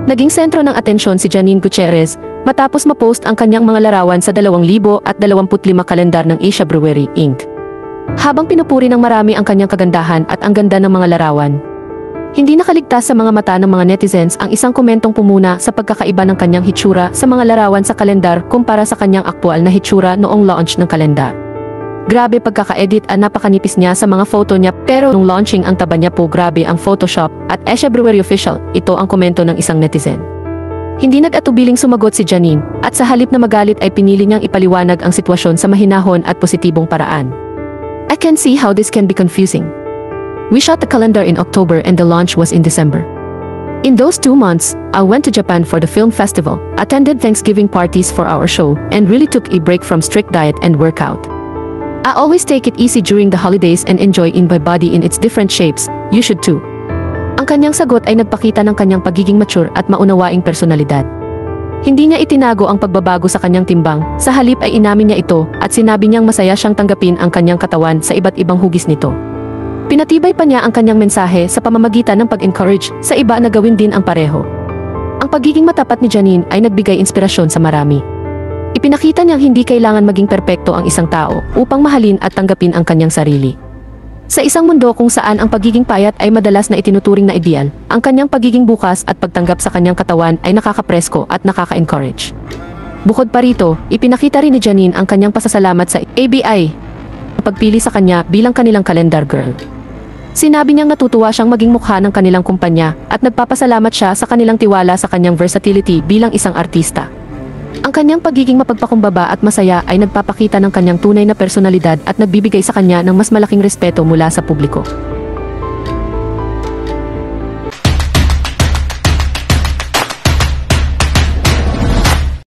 Naging sentro ng atensyon si Janine Gutierrez matapos ma-post ang kanyang mga larawan sa 2025 kalendar ng Asia Brewery Inc. Habang pinupuri ng marami ang kanyang kagandahan at ang ganda ng mga larawan, hindi nakaligtas sa mga mata ng mga netizens ang isang komentong pumuna sa pagkakaiba ng kanyang hitsura sa mga larawan sa kalendar kumpara sa kanyang aktual na hitsura noong launch ng kalendar. Grabe pagkaka-edit at napakanipis niya sa mga photo niya, pero nung launching ang taba niya po grabe ang Photoshop at Asia Brewery Official, ito ang komento ng isang netizen. Hindi nag-atubiling sumagot si Janine at sa halip na magalit ay pinili niyang ipaliwanag ang sitwasyon sa mahinahon at positibong paraan. I can see how this can be confusing. We shot the calendar in October and the launch was in December. In those 2 months, I went to Japan for the film festival, attended Thanksgiving parties for our show, and really took a break from strict diet and workout. I always take it easy during the holidays and enjoy in my body in its different shapes. You should too. Ang kanyang sagot ay nagpakita ng kanyang pagiging mature at maunawaing personalidad. Hindi niya itinago ang pagbabago sa kanyang timbang, sa halip ay inamin niya ito at sinabi niyang masaya siyang tanggapin ang kanyang katawan sa iba't ibang hugis nito. Pinatibay pa niya ang kanyang mensahe sa pamamagitan ng pag-encourage sa iba na gawin din ang pareho. Ang pagiging matapat ni Janine ay nagbigay inspirasyon sa marami. Ipinakita niyang hindi kailangan maging perpekto ang isang tao upang mahalin at tanggapin ang kanyang sarili. Sa isang mundo kung saan ang pagiging payat ay madalas na itinuturing na ideal, ang kanyang pagiging bukas at pagtanggap sa kanyang katawan ay nakakapresko at nakaka-encourage. Bukod pa rito, ipinakita rin ni Janine ang kanyang pasasalamat sa ABI pagpili sa kanya bilang kanilang calendar girl. Sinabi niyang natutuwa siyang maging mukha ng kanilang kumpanya at nagpapasalamat siya sa kanilang tiwala sa kanyang versatility bilang isang artista. Ang kanyang pagiging mapagpakumbaba at masaya ay nagpapakita ng kanyang tunay na personalidad at nagbibigay sa kanya ng mas malaking respeto mula sa publiko.